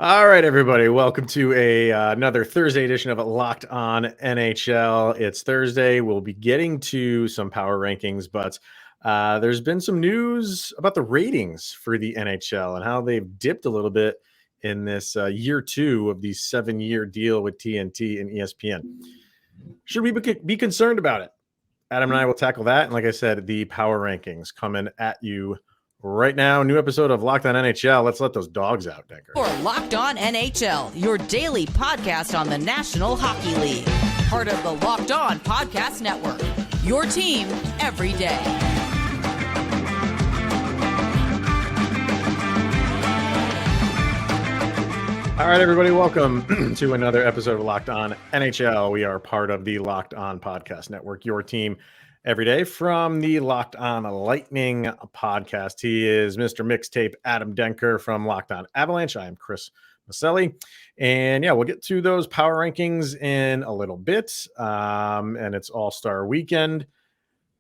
All right, everybody. Welcome to another Thursday edition of Locked On NHL. It's Thursday. We'll be getting to some power rankings, but there's been some news about the ratings for the NHL and how they've dipped a little bit in this year two of the 7-year deal with TNT and ESPN. Should we be concerned about it? Adam and I will tackle that. And like I said, the power rankings coming at you right now. New episode of Locked On NHL. Let's let those dogs out, Denker. For Locked On NHL, your daily podcast on the National Hockey League. Part of the Locked On Podcast Network. Your team every day. All right, everybody, welcome to another episode of Locked On NHL. We are part of the Locked On Podcast Network, your team every day. From the Locked On Lightning podcast, he is Mr. Mixtape Adam Denker from Locked On Avalanche. I am Chris Maselli. And yeah, we'll get to those power rankings in a little bit. And it's All-Star Weekend.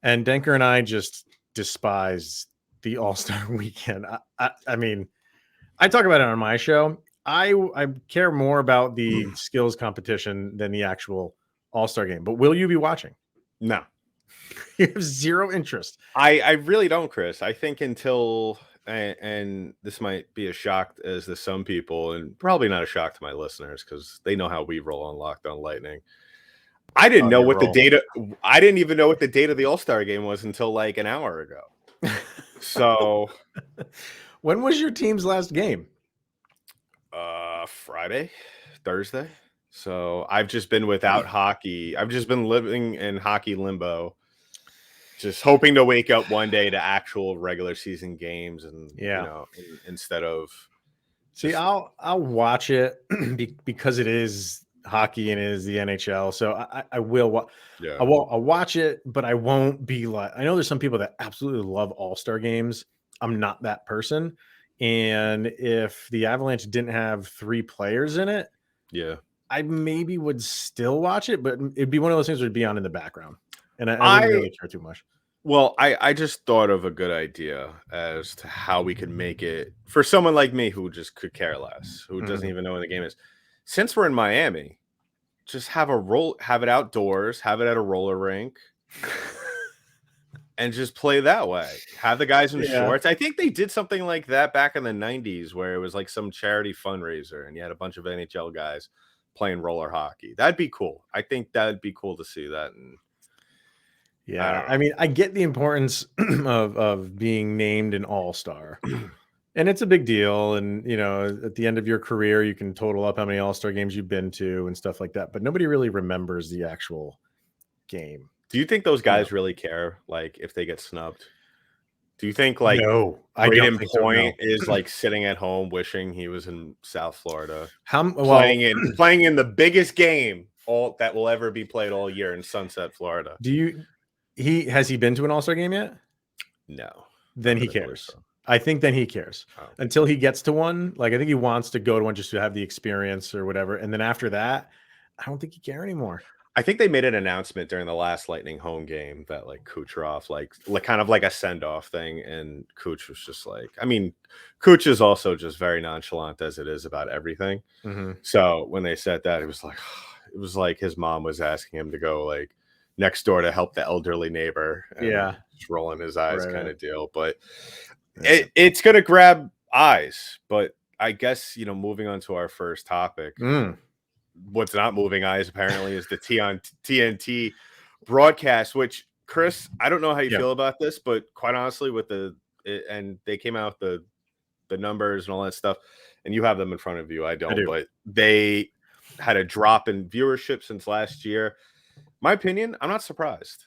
And Denker and I just despise the All-Star Weekend. I mean, I talk about it on my show. I care more about the skills competition than the actual All-Star game. But will you be watching? No. You have zero interest. I really don't, Chris. I think until, and this might be a shock as to some people, and probably not a shock to my listeners because they know how we roll on Locked On Lightning. I didn't know what the data. I didn't even know what the date of the All-Star game was until like an hour ago. So, when was your team's last game? Friday, Thursday. So I've just been without hockey. I've just been living in hockey limbo, just hoping to wake up one day to actual regular season games, and instead of. See, I'll watch it because it is hockey and it is the NHL. So I will. Yeah. I'll watch it, but I won't be like. I know there's some people that absolutely love All-Star games. I'm not that person. And if the Avalanche didn't have 3 players in it, yeah, I maybe would still watch it, but it'd be one of those things that would be on in the background. And I wouldn't really care too much. Well, I just thought of a good idea as to how we could make it for someone like me who just could care less, who doesn't even know when the game is. Since we're in Miami, just have it outdoors, have it at a roller rink. And just play that way. Have the guys in shorts. I think they did something like that back in the 90s where it was like some charity fundraiser and you had a bunch of NHL guys playing roller hockey. That'd be cool. I think that'd be cool to see that. And yeah, I mean, I get the importance of being named an All-Star. And it's a big deal. And, at the end of your career, you can total up how many All-Star games you've been to and stuff like that. But nobody really remembers the actual game. Do you think those guys really care, like, if they get snubbed? Do you think, like, no, Braden Point is, like, sitting at home wishing he was in South Florida, playing in the biggest game that will ever be played all year in Sunset, Florida? Has he been to an All-Star game yet? No. Then he cares. So. I think then he cares until he gets to one. Like, I think he wants to go to one just to have the experience or whatever. And then after that, I don't think he cares anymore. I think they made an announcement during the last Lightning home game that like Kucherov, like kind of like a send-off thing. And Kuch was just like, I mean, Kuch is also just very nonchalant as it is about everything. Mm-hmm. So when they said that, it was like his mom was asking him to go like next door to help the elderly neighbor. And just rolling his eyes kind of deal. But it's going to grab eyes. But I guess, moving on to our first topic. What's not moving eyes apparently is the TNT broadcast, which Chris, I don't know how you feel about this, but quite honestly, and they came out the numbers and all that stuff, and you have them in front of you. I don't, but they had a drop in viewership since last year. My opinion, I'm not surprised.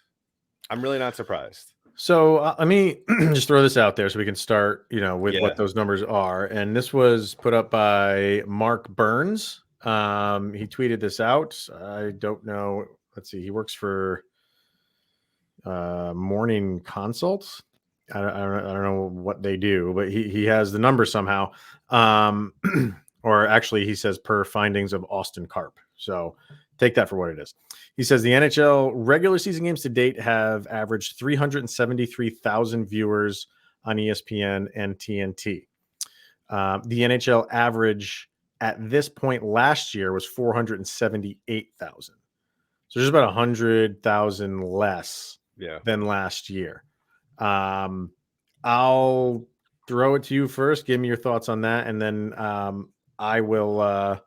I'm really not surprised. So let me just throw this out there so we can start, with what those numbers are. And this was put up by Mark Burns. He tweeted this out. I don't know. Let's see. He works for Morning Consults. I don't know what they do, but he has the number somehow. Or actually, he says per findings of Austin Karp. So take that for what it is. He says the NHL regular season games to date have averaged 373,000 viewers on ESPN and TNT. The NHL average at this point last year was 478,000. So there's about 100,000 less than last year. I'll throw it to you first. Give me your thoughts on that, and then I will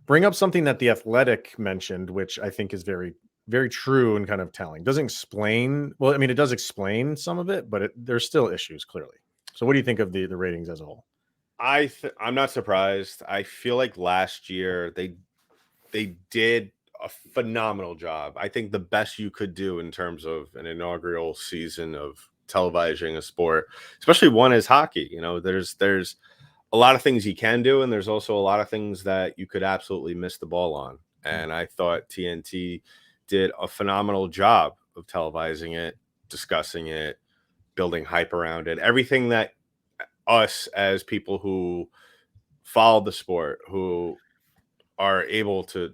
bring up something that The Athletic mentioned, which I think is very, very true and kind of telling. Doesn't explain. Well, I mean, it does explain some of it, but there's still issues clearly. So, what do you think of the ratings as a whole? I'm not surprised. I feel like last year they did a phenomenal job. I think the best you could do in terms of an inaugural season of televising a sport, especially one is hockey. You know, there's a lot of things you can do, and there's also a lot of things that you could absolutely miss the ball on. And I thought TNT did a phenomenal job of televising it, discussing it, building hype around it, everything that us as people who follow the sport, who are able to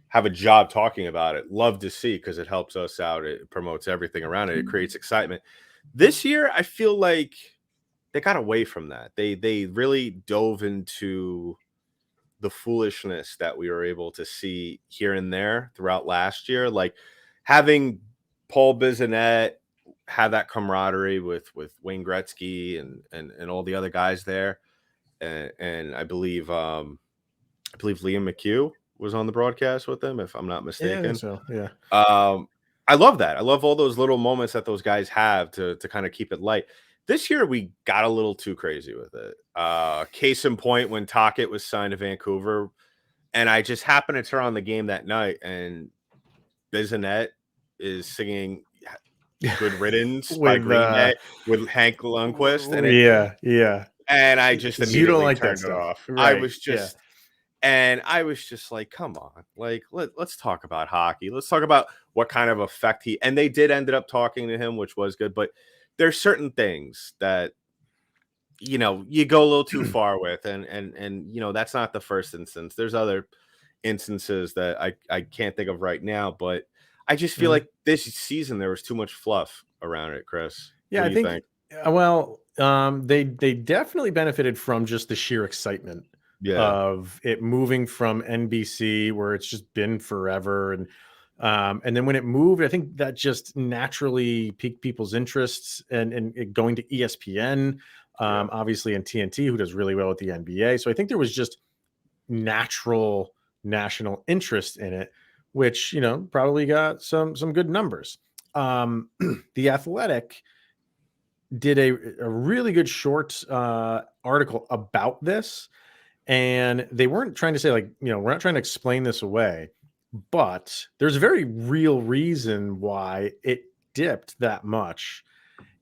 have a job talking about it, love to see, because it helps us out. It promotes everything around it. It creates excitement. This year, I feel like they got away from that. They really dove into the foolishness that we were able to see here and there throughout last year, like having Paul Bissonnette have that camaraderie with Wayne Gretzky and all the other guys there, and I believe Liam McHugh was on the broadcast with them, if I'm not mistaken. Yeah. I love that. I love all those little moments that those guys have to kind of keep it light. This year we got a little too crazy with it. Case in point, when Tocchet was signed to Vancouver, and I just happened to turn on the game that night, and Bissonnette is singing "Good Riddance" by Green Day with Hank Lundqvist, and and I just immediately turned it off. Right. I was just. And I was just like, come on, like, let's talk about hockey. Let's talk about what kind of effect and they did ended up talking to him, which was good. But there's certain things that, you know, you go a little too far with. And you know, that's not the first instance. There's other instances that I can't think of right now. But I just feel like this season there was too much fluff around it, Chris. Yeah, what do you think? Well, they definitely benefited from just the sheer excitement of it moving from NBC, where it's just been forever, and then when it moved, I think that just naturally piqued people's interests, and it going to ESPN, obviously, and TNT, who does really well with the NBA. So I think there was just natural national interest in it, which, you know, probably got some good numbers. The Athletic did a really good short article about this. And they weren't trying to say, like, you know, we're not trying to explain this away, but there's a very real reason why it dipped that much.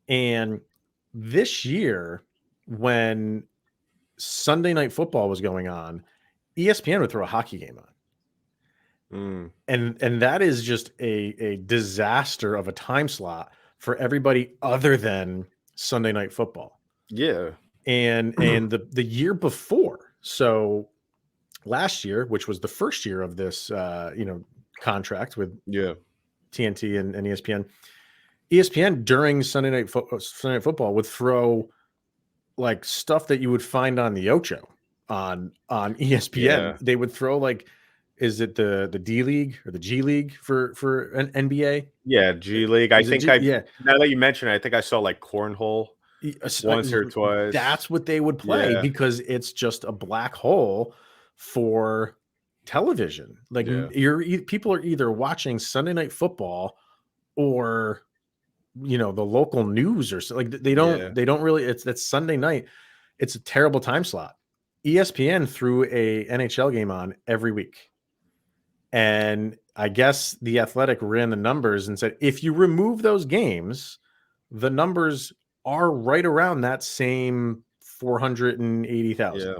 And this year, when Sunday Night Football was going on, ESPN would throw a hockey game on. And that is just a disaster of a time slot for everybody other than Sunday Night Football. Yeah. And the year before, so last year, which was the first year of this, you know, contract with TNT and ESPN during Sunday Night Football would throw like stuff that you would find on the Ocho on ESPN. Yeah. They would throw, like, is it the D League or the G League for an NBA? Yeah, G League. Now that you mention it, I think I saw like cornhole once or twice. That's what they would play, because it's just a black hole for television. Like, people are either watching Sunday Night Football or, you know, the local news, or like they don't really. That's Sunday night. It's a terrible time slot. ESPN threw a NHL game on every week, and I guess the Athletic ran the numbers and said, if you remove those games, the numbers are right around that same 480,000. Yeah.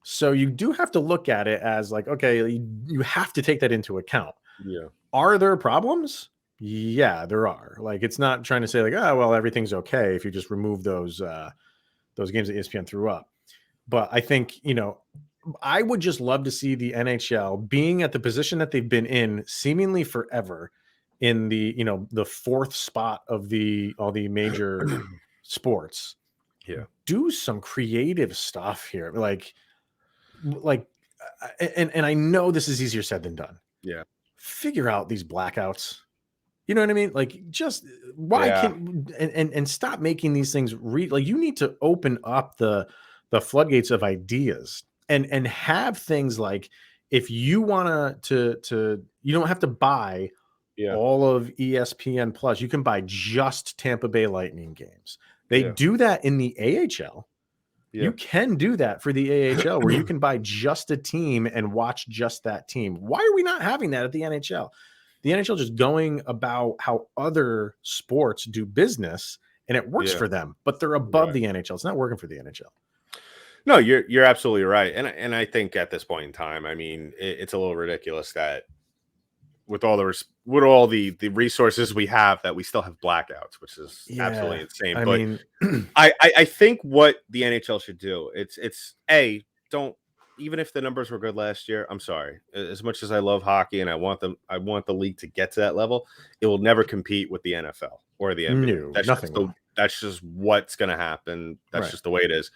So you do have to look at it as like, okay, you have to take that into account. Yeah. Are there problems? Yeah, there are. Like, it's not trying to say like, oh, well, everything's okay if you just remove those games that ESPN threw up. But I think, you know, I would just love to see the NHL being at the position that they've been in seemingly forever, in the, you know, the fourth spot of all the major sports. Yeah. Do some creative stuff here. Like, like, and I know this is easier said than done. Yeah. Figure out these blackouts. You know what I mean? Like, just why Yeah. can and stop making these things like you need to open up the floodgates of ideas and have things like, if you want to you don't have to buy Yeah. all of ESPN Plus. You can buy just Tampa Bay Lightning games. They Yeah. do that in the AHL. Yeah. You can do that for the AHL where you can buy just a team and watch just that team. Why are we not having that at the NHL? The NHL just going about how other sports do business, and it works for them, but they're above the NHL. It's not working for the NHL. No, you're absolutely right. And I think at this point in time, I mean, it's a little ridiculous that with all the resources we have, that we still have blackouts, which is absolutely insane. I but mean, I think what the NHL should do, it's don't, even if the numbers were good last year, I'm sorry. As much as I love hockey and I want the league to get to that level, it will never compete with the NFL or the NBA. No, That's just what's going to happen. That's just the way it is.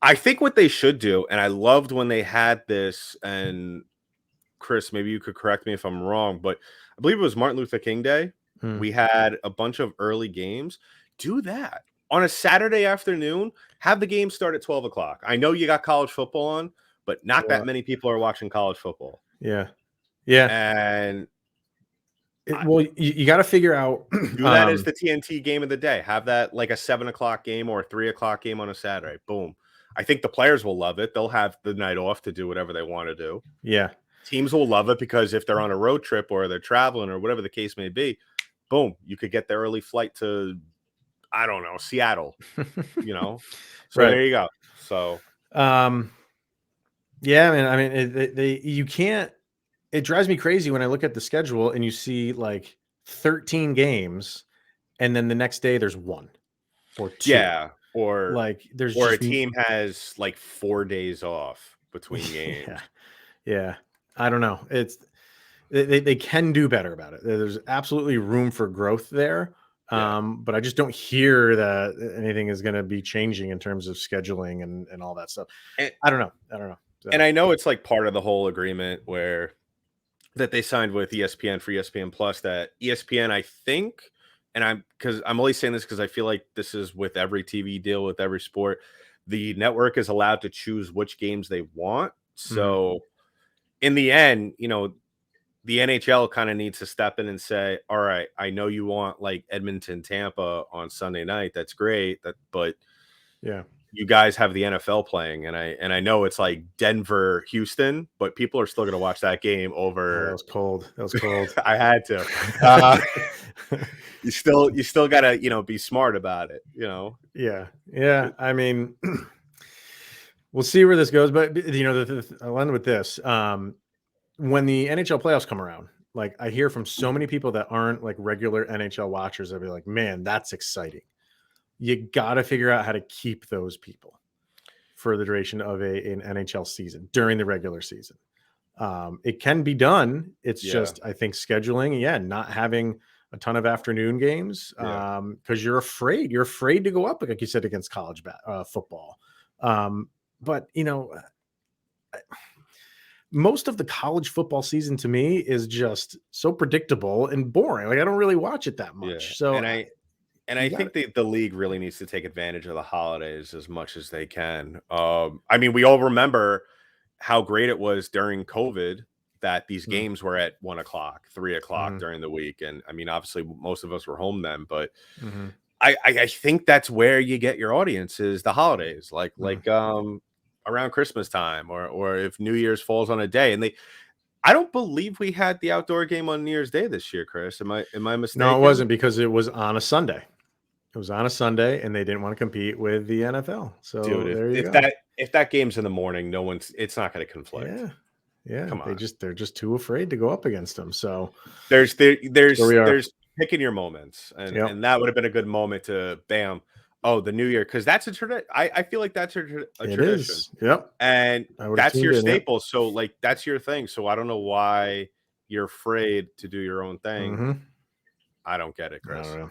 I think what they should do, and I loved when they had this, and Chris, maybe you could correct me if I'm wrong, but I believe it was Martin Luther King Day. We had a bunch of early games. Do that on a Saturday afternoon. Have the game start at 12 o'clock. I know you got college football on, but not that many people are watching college football. Yeah. And you got to figure out. Do that as the TNT game of the day. Have that like a 7 o'clock game or a 3 o'clock game on a Saturday. Boom. I think the players will love it. They'll have the night off to do whatever they want to do. Yeah. Teams will love it because if they're on a road trip or they're traveling or whatever the case may be, boom, you could get the early flight to, I don't know, Seattle, So there you go. So, yeah, man. I mean, you can't. It drives me crazy when I look at the schedule and you see like 13 games, and then the next day there's 1 or 2. Yeah, or like there's or a team has like 4 days off between games. Yeah. I don't know. They can do better about it. There's absolutely room for growth there. But I just don't hear that anything is going to be changing in terms of scheduling and all that stuff. And I don't know. So. And I know it's like part of the whole agreement that they signed with ESPN for ESPN Plus, that ESPN, I think, and I'm only saying this because I feel like this is with every TV deal, with every sport, the network is allowed to choose which games they want. So in the end, the NHL kind of needs to step in and say, all right, I know you want like Edmonton, Tampa on Sunday night. That's great. But you guys have the NFL playing, and I know it's like Denver, Houston, but people are still going to watch that game over. That was cold. I had to. You still got to, be smart about it, Yeah. I mean, we'll see where this goes, but I'll end with this. When the NHL playoffs come around, like I hear from so many people that aren't like regular NHL watchers, they'll be like, man, that's exciting. You got to figure out how to keep those people for the duration of an NHL season during the regular season. It can be done. It's just, I think, scheduling, not having a ton of afternoon games because you're afraid to go up, like you said, against college football. But most of the college football season to me is just so predictable and boring. Like I don't really watch it that much. So I think the league really needs to take advantage of the holidays as much as they can. I mean, we all remember how great it was during COVID that these games were at 1 o'clock, 3 o'clock during the week. And I mean, obviously most of us were home then, but I think that's where you get your audience is the holidays, like around Christmas time or if New Year's falls on a day. And I don't believe we had the outdoor game on New Year's Day this year, Chris. Am I mistaken? No, it wasn't, because it was on a Sunday. It was on a Sunday, and they didn't want to compete with the NFL. So there you go. If that game's in the morning, it's not going to conflict. Yeah. Come on. They're just too afraid to go up against them. So there's picking your moments, and that would have been a good moment to bam. Oh, the New Year, because that's a tradition. I feel like that's a tradition. Is. Yep. And that's your staple. So like that's your thing. So I don't know why you're afraid to do your own thing. I don't get it, Chris. I don't know.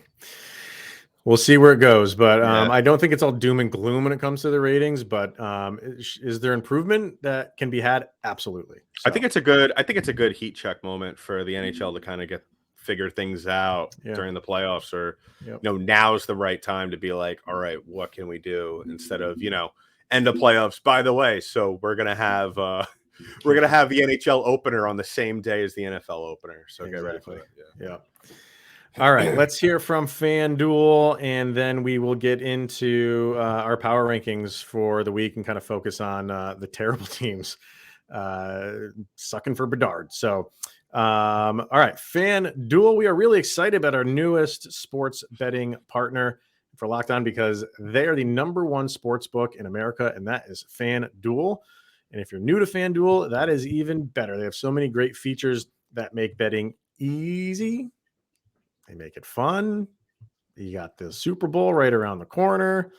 We'll see where it goes, but Yeah. I don't think it's all doom and gloom when it comes to the ratings. But is there improvement that can be had? Absolutely. I think it's a good heat check moment for the NHL to kind of figure things out during the playoffs, or now's the right time to be like, all right, what can we do instead of end of playoffs. By the way, so we're gonna have the NHL opener on the same day as the NFL opener. So get ready for that. Yeah. All right, let's hear from FanDuel, and then we will get into our power rankings for the week and kind of focus on the terrible teams sucking for Bedard. So, all right, FanDuel, we are really excited about our newest sports betting partner for Locked On because they are the #1 sports book in America, and that is FanDuel. And if you're new to FanDuel, that is even better. They have so many great features that make betting easy. They make it fun. You got the Super Bowl right around the corner.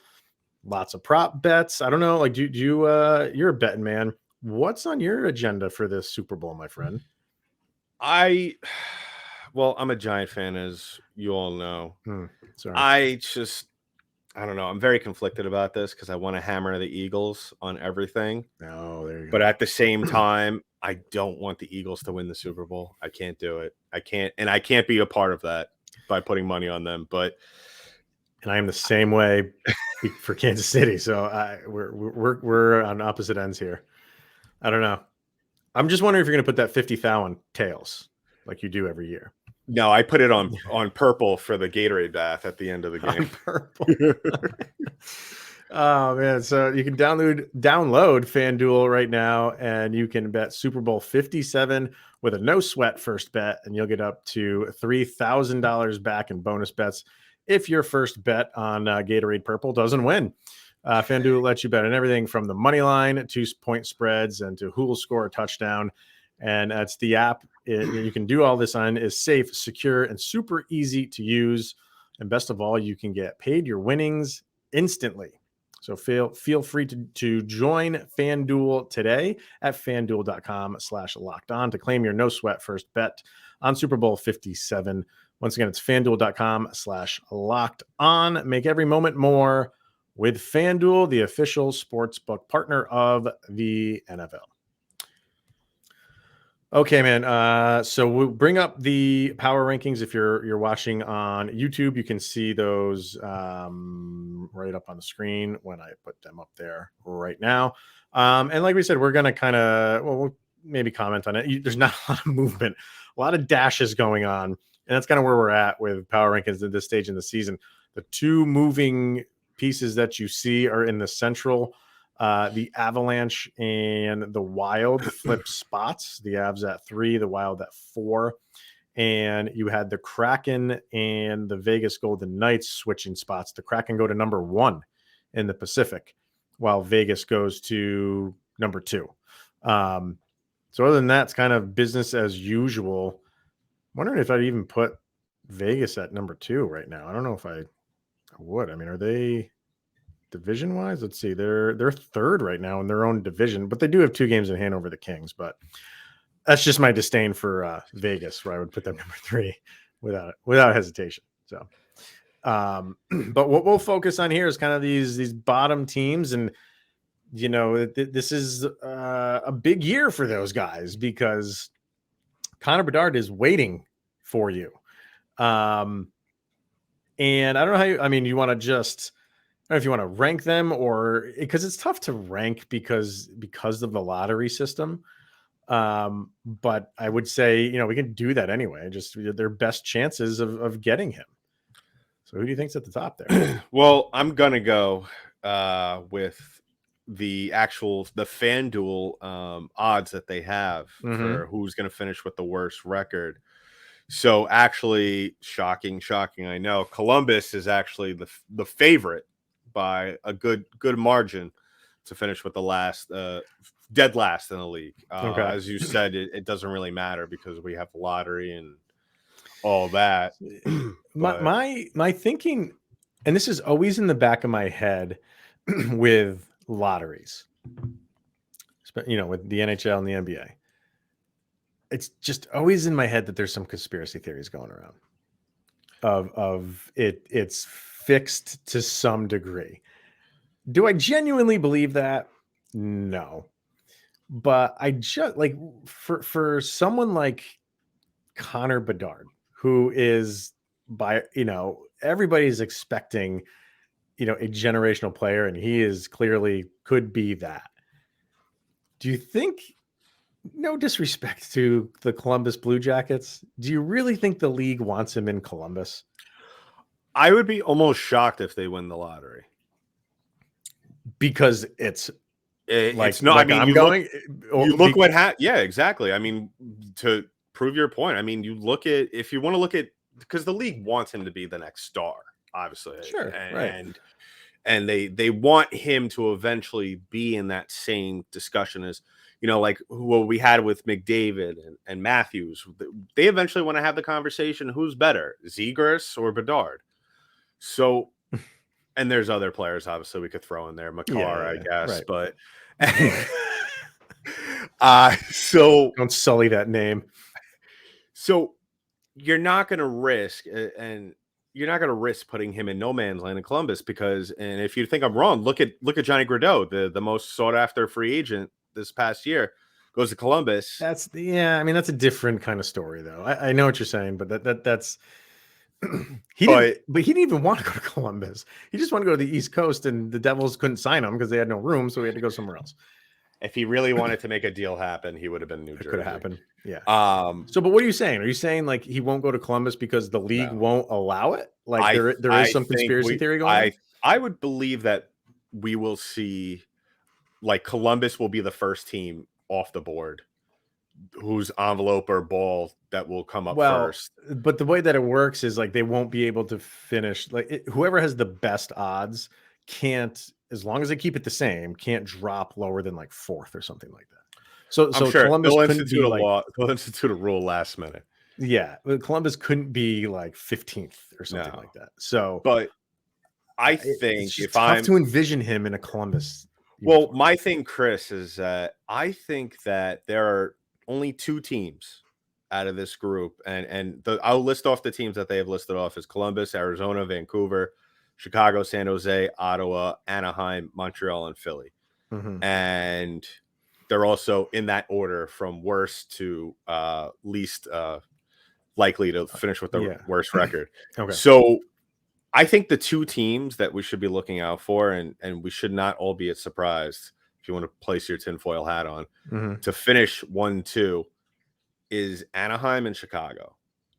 Lots of prop bets. I don't know. Like, do you? You're a betting man. What's on your agenda for this Super Bowl, my friend? Well, I'm a Giant fan, as you all know. Sorry. I don't know. I'm very conflicted about this because I want to hammer the Eagles on everything. Oh, there you go. But at the same time, I don't want the Eagles to win the Super Bowl. I can't do it. I can't be a part of that by putting money on them. And I am the same way for Kansas City. So we're on opposite ends here. I don't know. I'm just wondering if you're going to put that 50,000 on tails like you do every year. No, I put it on purple for the Gatorade bath at the end of the game. On purple. Oh man! So you can download FanDuel right now, and you can bet Super Bowl 57 with a no sweat first bet, and you'll get up to $3,000 back in bonus bets if your first bet on Gatorade Purple doesn't win. FanDuel lets you bet on everything from the money line to point spreads and to who will score a touchdown. And that's the app you can do all this on is safe, secure, and super easy to use. And best of all, you can get paid your winnings instantly. So feel free to join FanDuel today at FanDuel.com/lockedon to claim your no sweat first bet on Super Bowl 57. Once again, it's FanDuel.com/lockedon. Make every moment more with FanDuel, the official sportsbook partner of the NFL. Okay, man. So we'll bring up the power rankings. If you're watching on YouTube, you can see those right up on the screen when I put them up there right now. And like we said, we're going to we'll maybe comment on it. There's not a lot of movement, a lot of dashes going on. And that's kind of where we're at with power rankings at this stage in the season. The two moving pieces that you see are in the central. The Avalanche and the Wild flip spots. The Avs at 3, the Wild at 4. And you had the Kraken and the Vegas Golden Knights switching spots. The Kraken go to #1 in the Pacific, while Vegas goes to #2. So other than that, it's kind of business as usual. I'm wondering if I'd even put Vegas at #2 right now. I don't know if I would. I mean, are they division wise? Let's see. They're third right now in their own division, but they do have 2 games in hand over the Kings. But that's just my disdain for Vegas, where I would put them #3 without hesitation. So, but what we'll focus on here is kind of these bottom teams, and this is a big year for those guys because Connor Bedard is waiting for you. And I don't know how you want to just. I don't know if you want to rank them or because it's tough to rank because of the lottery system. But I would say, we can do that anyway. Just their best chances of getting him. So who do you think's at the top there? Well, I'm going to go with the FanDuel odds that they have for who's going to finish with the worst record. So actually shocking. I know Columbus is actually the favorite by a good margin to finish with the dead last in the league. Okay. As you said, it doesn't really matter because we have lottery and all that. My thinking, and this is always in the back of my head with lotteries, with the NHL and the NBA. It's just always in my head that there's some conspiracy theories going around of it's fixed to some degree. Do I genuinely believe that? No. But I just like for someone like Connor Bedard, who is everybody's expecting, a generational player, and he is clearly could be that. Do you think, no disrespect to the Columbus Blue Jackets, do you really think the league wants him in Columbus? I would be almost shocked if they win the lottery. Because it's not. Like, I mean, I'm you going. look what happened. Yeah, exactly. I mean, to prove your point, I mean, you look at, if you want to look at, because the league wants him to be the next star, obviously, Sure, right. And they want him to eventually be in that same discussion as, like what we had with McDavid and Matthews. They eventually want to have the conversation: who's better, Zegras or Bedard? So. And there's other players, obviously, we could throw in there, Makar, I guess, right. but so Don't sully that name. So you're not going to risk, and you're not going to risk putting him in no man's land in Columbus, because, and if you think I'm wrong, look at Johnny Gaudreau, the most sought after free agent this past year, goes to Columbus. That's a different kind of story, though. I know what you're saying, but that's. He didn't even want to go to Columbus. He just wanted to go to the East Coast, and the Devils couldn't sign him because they had no room, so he had to go somewhere else. If he really wanted to make a deal happen, he would have been in New Jersey. It could have happened. Yeah. So, but what are you saying? Are you saying like he won't go to Columbus because the league won't allow it? Like there is some conspiracy theory going on? I would believe that we will see, like, Columbus will be the first team off the board whose envelope or ball that will come up first. But the way that it works is like they won't be able to finish. Like whoever has the best odds can't, as long as they keep it the same, can't drop lower than like fourth or something like that. So I'm sure Columbus couldn't be they'll institute a rule last minute. Yeah, Columbus couldn't be like 15th or something like that. So, but I think it's tough to envision him in a Columbus. Well, my thing, Chris, is that I think that there are only two teams out of this group, and I'll list off the teams that they have listed off as Columbus, Arizona, Vancouver, Chicago, San Jose, Ottawa, Anaheim, Montreal, and Philly. Mm-hmm. And they're also in that order from worst to least likely to finish with the worst record. Okay. So I think the two teams that we should be looking out for, and we should not all be surprised, if you want to place your tinfoil hat on, to finish 1-2, is Anaheim and Chicago.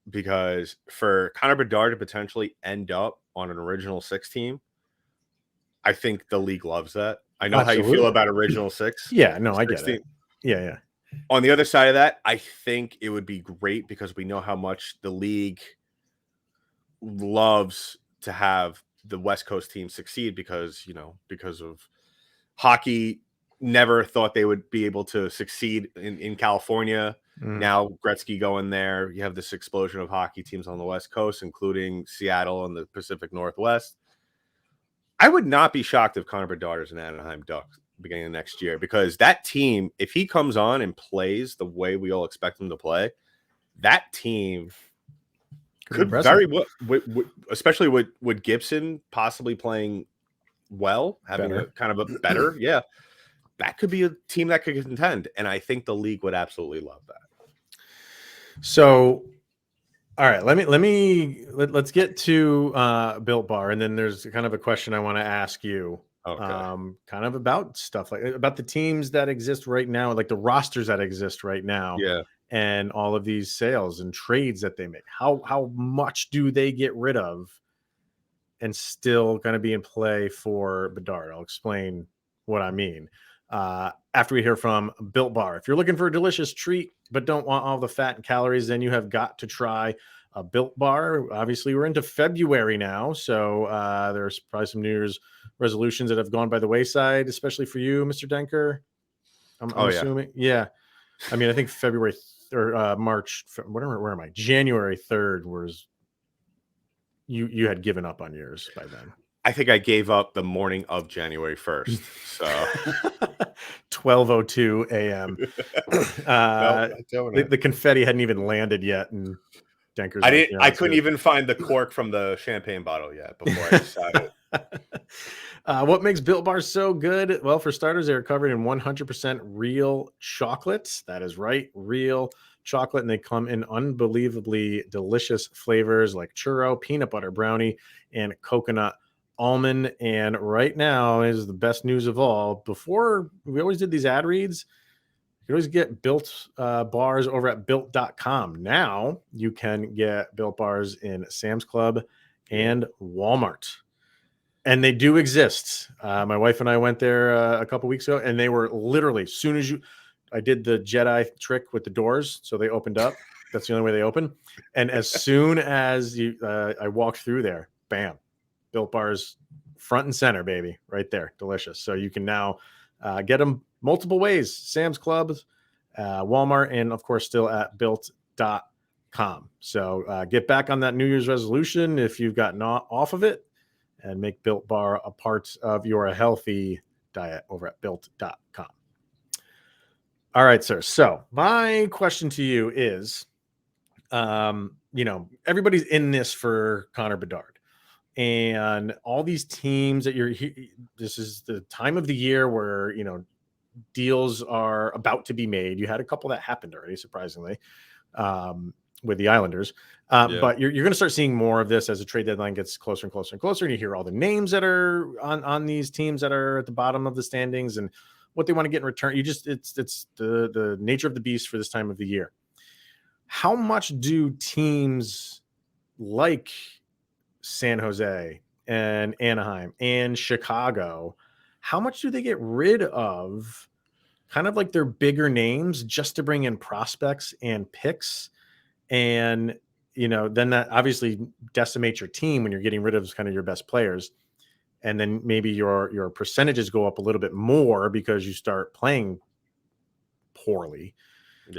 Because for Connor Bedard to potentially end up on an original six team, I think the league loves that. I know how you feel about original six. Yeah, no, I get it. Yeah. On the other side of that, I think it would be great because we know how much the league loves to have the West Coast team succeed because of hockey. Never thought they would be able to succeed in California. Now Gretzky going there. You have this explosion of hockey teams on the West Coast, including Seattle and the Pacific Northwest. I would not be shocked if Connor Bedard is an Anaheim Duck beginning of next year, because that team, if he comes on and plays the way we all expect him to play, that team could very well, especially with Gibson possibly playing well, having a kind of a better, that could be a team that could contend. And I think the league would absolutely love that. So, all right, let's get to Built Bar, and then there's kind of a question I want to ask you, kind of about stuff about the teams that exist right now, like the rosters that exist right now, and all of these sales and trades that they make. How much do they get rid of and still going to be in play for Bedard? I'll explain what I mean after we hear from Built Bar. If you're looking for a delicious treat but don't want all the fat and calories, then you have got to try a Built Bar. Obviously, we're into February now, so there's probably some New Year's resolutions that have gone by the wayside, especially for you, Mr. Denker. I'm assuming. Yeah. I mean, I think February or March, where am I? January 3rd was you had given up on yours by then. I think I gave up the morning of January 1st. So 12:02 a.m. The confetti hadn't even landed yet, and Denkers. I couldn't even find the cork from the champagne bottle yet before I decided. What makes Built Bars so good? Well, for starters, they're covered in 100% real chocolate. That is right, real chocolate, and they come in unbelievably delicious flavors like churro, peanut butter brownie, and coconut almond. And right now is the best news of all. Before, we always did these ad reads. You can always get Built Bars over at Built.com. Now you can get Built Bars in Sam's Club and Walmart. And they do exist. My wife and I went there a couple weeks ago, and they were literally, as soon as I did the Jedi trick with the doors, so they opened up. That's the only way they open. And as soon as I walked through there, bam, Built Bars front and center, baby, right there, delicious. So you can now get them multiple ways: Sam's Club, Walmart, and of course still at Built.com. So get back on that New Year's resolution if you've gotten off of it, and make Built Bar a part of your healthy diet over at Built.com. All right, sir. So my question to you is, everybody's in this for Connor Bedard, and all these teams that this is the time of the year where, deals are about to be made. You had a couple that happened already, surprisingly, with the Islanders. But you're going to start seeing more of this as the trade deadline gets closer and closer and closer. And you hear all the names that are on these teams that are at the bottom of the standings and what they want to get in return. It's the nature of the beast for this time of the year. How much do teams like San Jose and Anaheim and Chicago, how much do they get rid of kind of like their bigger names just to bring in prospects and picks? And, then that obviously decimates your team when you're getting rid of kind of your best players. And then maybe your percentages go up a little bit more because you start playing poorly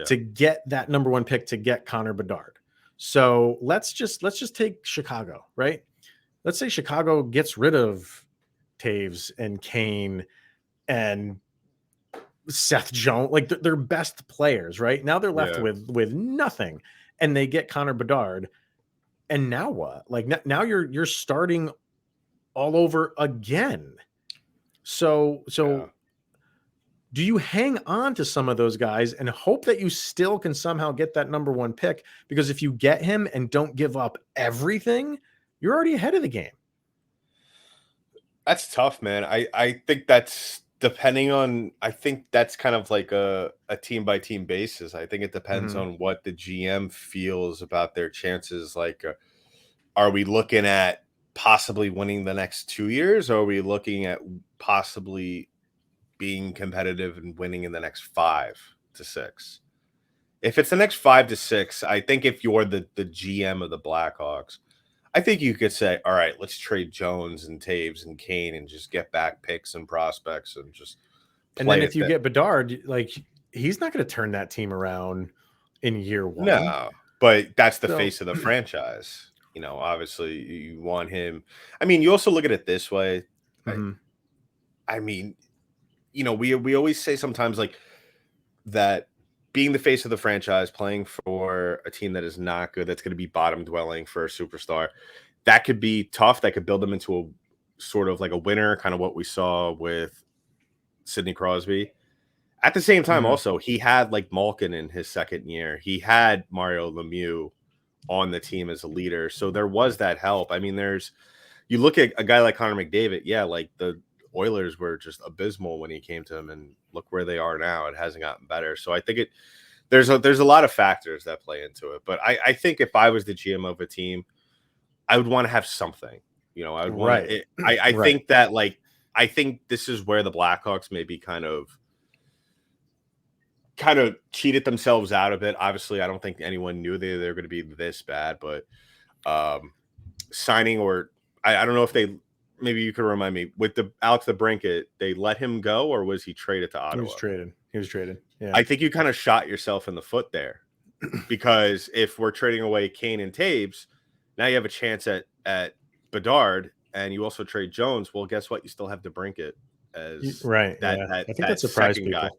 to get that number one pick, to get Connor Bedard. So let's just take Chicago, right? Let's say Chicago gets rid of Taves and Kane and Seth Jones, like their best players, right? Now they're left with nothing, and they get Connor Bedard. And now what? Like now you're starting all over again. So do you hang on to some of those guys and hope that you still can somehow get that number one pick? Because if you get him and don't give up everything, you're already ahead of the game. That's tough, man. I think that's I think that's kind of like a team by team basis. I think it depends on what the GM feels about their chances. Like, are we looking at possibly winning the next 2 years, or are we looking at possibly being competitive and winning in the next 5 to 6? If it's the next 5 to 6, I think if you're the GM of the Blackhawks, I think you could say, all right, let's trade Jones and Taves and Kane and just get back picks and prospects and just play. And then if you get Bedard, like, he's not going to turn that team around in year one. No, but that's the face of the franchise. Obviously you want him. I mean, you also look at it this way. I mean, we always say sometimes like that being the face of the franchise, playing for a team that is not good, that's going to be bottom dwelling for a superstar, that could be tough. That could build them into a sort of like a winner, kind of what we saw with Sidney Crosby. At the same time, also, he had like Malkin in his second year. He had Mario Lemieux on the team as a leader. So there was that help. I mean, you look at a guy like Connor McDavid, like the Oilers were just abysmal when he came to them, and look where they are now. It hasn't gotten better. So I think there's a lot of factors that play into it. But I think if I was the GM of a team, I would want to have something. I would want I think that, like, I think this is where the Blackhawks maybe kind of cheated themselves out a bit. Obviously, I don't think anyone knew they're going to be this bad, but signing, or I don't know if they, maybe you could remind me, with the Alex DeBrincat, they let him go, or was he traded to Ottawa? He was traded. Yeah. I think you kind of shot yourself in the foot there, because if we're trading away Kane and Taves, now you have a chance at Bedard, and you also trade Jones. Well, guess what? You still have DeBrincat as right. That I think that surprised people. guy.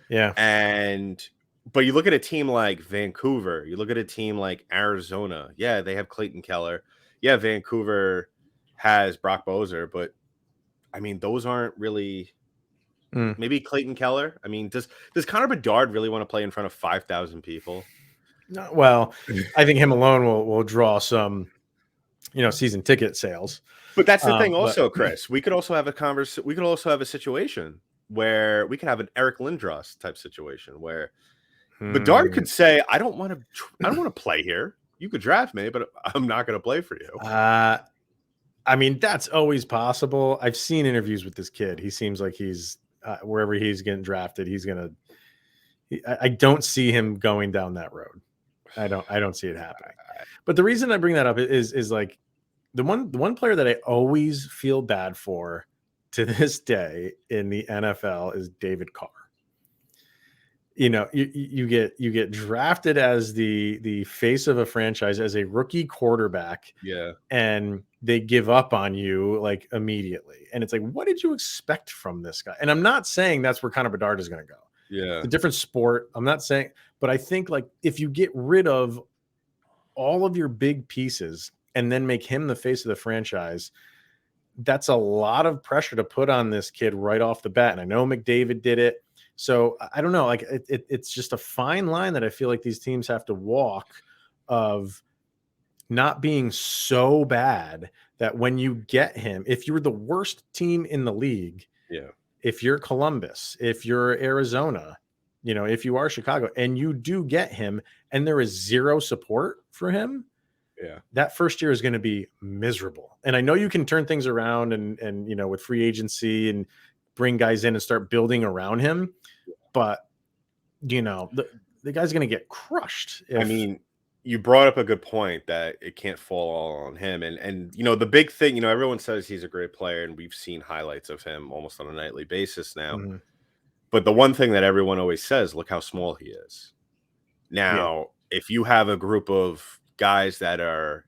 Yeah. And But you look at a team like Vancouver, you look at a team like Arizona. Yeah, they have Clayton Keller. Yeah, Vancouver has Brock Boeser, but I mean, those aren't really maybe Clayton Keller. I mean, does Connor Bedard really want to play in front of 5,000 people? No, well, I think him alone will draw some, season ticket sales. But that's the thing But also, Chris. We could also have we could also have a situation where we could have an Eric Lindros type situation where Bedard could say, I don't want to play here. You could draft me, but I'm not going to play for you. I mean, that's always possible. I've seen interviews with this kid. He seems like he's wherever he's getting drafted, he's going to, I don't see him going down that road. I don't see it happening. But the reason I bring that up is like the one player that I always feel bad for to this day in the NFL is David Carr. You get drafted as the face of a franchise as a rookie quarterback. Yeah. And they give up on you like immediately. And it's like, what did you expect from this guy? And I'm not saying that's where Connor Bedard is going to go. Yeah. It's a different sport. I'm not saying, but I think like if you get rid of all of your big pieces and then make him the face of the franchise, that's a lot of pressure to put on this kid right off the bat. And I know McDavid did it. So I don't know, like it's just a fine line that I feel like these teams have to walk of not being so bad that when you get him, if you're the worst team in the league, if you're Columbus, if you're Arizona, if you are Chicago and you do get him and there is zero support for him, that first year is going to be miserable. And I know you can turn things around and with free agency and bring guys in and start building around him. But, the guy's going to get crushed. I mean, you brought up a good point that it can't fall all on him. And the big thing, everyone says he's a great player and we've seen highlights of him almost on a nightly basis now. Mm-hmm. But the one thing that everyone always says, look how small he is. Now, if you have a group of guys that are,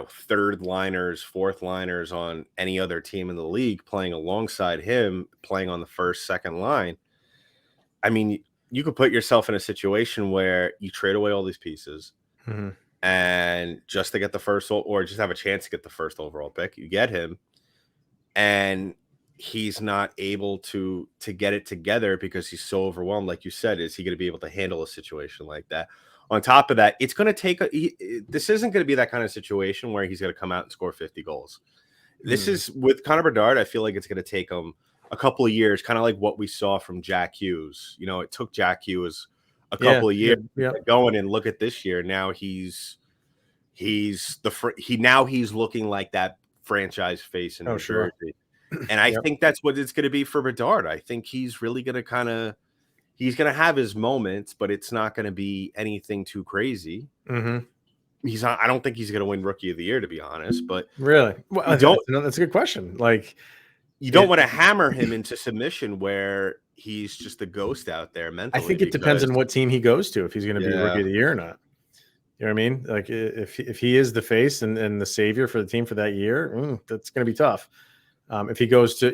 third liners, fourth liners on any other team in the league playing alongside him, playing on the first, second line, I mean, you could put yourself in a situation where you trade away all these pieces and just to get the first or just have a chance to get the first overall pick, you get him and he's not able to get it together because he's so overwhelmed. Like you said, is he going to be able to handle a situation like that? On top of that, it's going to take this isn't going to be that kind of situation where he's going to come out and score 50 goals. This is with Connor Bedard. I feel like it's going to take him a couple of years, kind of like what we saw from Jack Hughes. It took Jack Hughes a couple of years going, and look at this year. Now he's looking like that franchise face in New Jersey. And I think that's what it's going to be for Bedard. I think he's really going to he's going to have his moments, but it's not going to be anything too crazy. He's not. I don't think he's going to win Rookie of the Year, to be honest. But really, well, that's a good question. Like, you don't want to hammer him into submission where he's just a ghost out there mentally. I think it depends on what team he goes to if he's going to be Rookie of the Year or not. You know what I mean? Like if he is the face and the savior for the team for that year, that's going to be tough. If he goes to,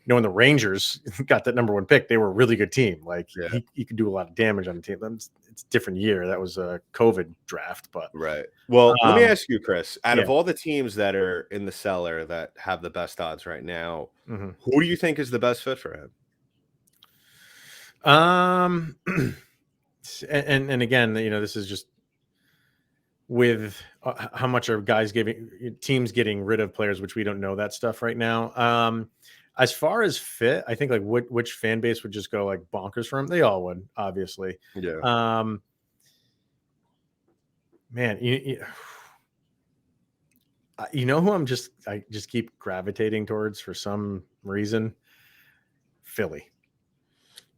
when the Rangers got that number one pick, they were a really good team. Like he could do a lot of damage on the team. It's a different year. That was a COVID draft, but right. Well, let me ask you, Chris, out of all the teams that are in the cellar that have the best odds right now, who do you think is the best fit for him? And again, this is just with how much are teams getting rid of players, which we don't know that stuff right now. As far as fit, I think like which fan base would just go like bonkers for him. They all would, obviously. Yeah. Man, you know who I just keep gravitating towards for some reason? Philly.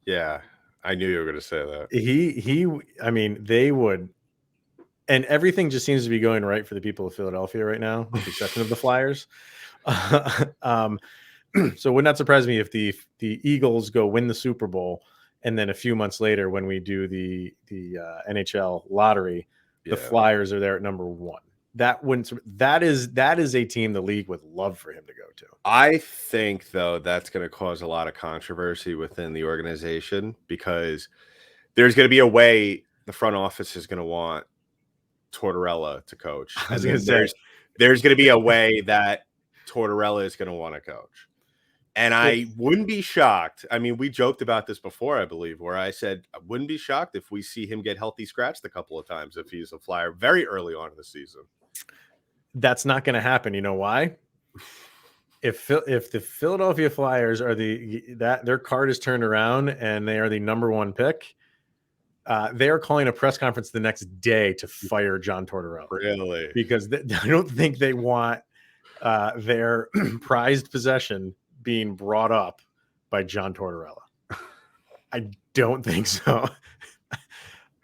Yeah, I knew you were going to say that. They would, and everything just seems to be going right for the people of Philadelphia right now, with the exception of the Flyers. So it would not surprise me if the Eagles go win the Super Bowl, and then a few months later, when we do the NHL lottery, the Flyers are there at number one. that is a team the league would love for him to go to. I think, though, that's going to cause a lot of controversy within the organization because there's going to be a way the front office is going to want Tortorella to coach. I was going to say, there's going to be a way that Tortorella is going to want to coach. And I wouldn't be shocked. I mean, we joked about this before, I believe, where I said I wouldn't be shocked if we see him get healthy scratched a couple of times if he's a Flyer very early on in the season. That's not going to happen. You know why? If the Philadelphia Flyers are their card is turned around and they are the number one pick, they are calling a press conference the next day to fire John Tortorella. Really? Because I don't think they want their prized possession being brought up by John Tortorella. I don't think so.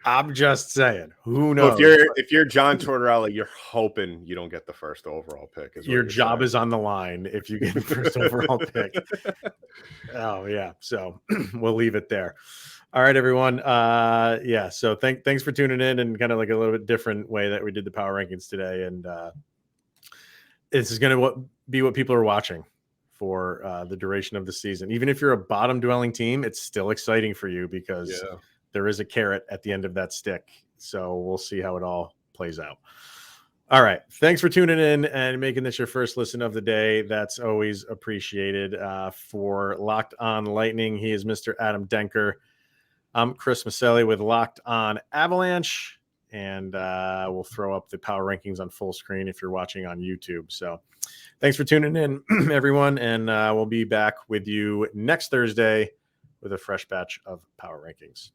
I'm just saying. Who knows? Well, if you're John Tortorella, you're hoping you don't get the first overall pick. Your job is on the line if you get the first overall pick. Oh yeah. So we'll leave it there. All right, everyone. Yeah. So thanks for tuning in and kind of like a little bit different way that we did the power rankings today. And this is going to be what people are watching for the duration of the season. Even if you're a bottom dwelling team, it's still exciting for you because there is a carrot at the end of that stick. So we'll see how it all plays out. All right. Thanks for tuning in and making this your first listen of the day. That's always appreciated. For Locked On Lightning, he is Mr. Adam Denker. I'm Chris Maselli with Locked On Avalanche. And we'll throw up the power rankings on full screen if you're watching on YouTube. So thanks for tuning in, everyone. And we'll be back with you next Thursday with a fresh batch of power rankings.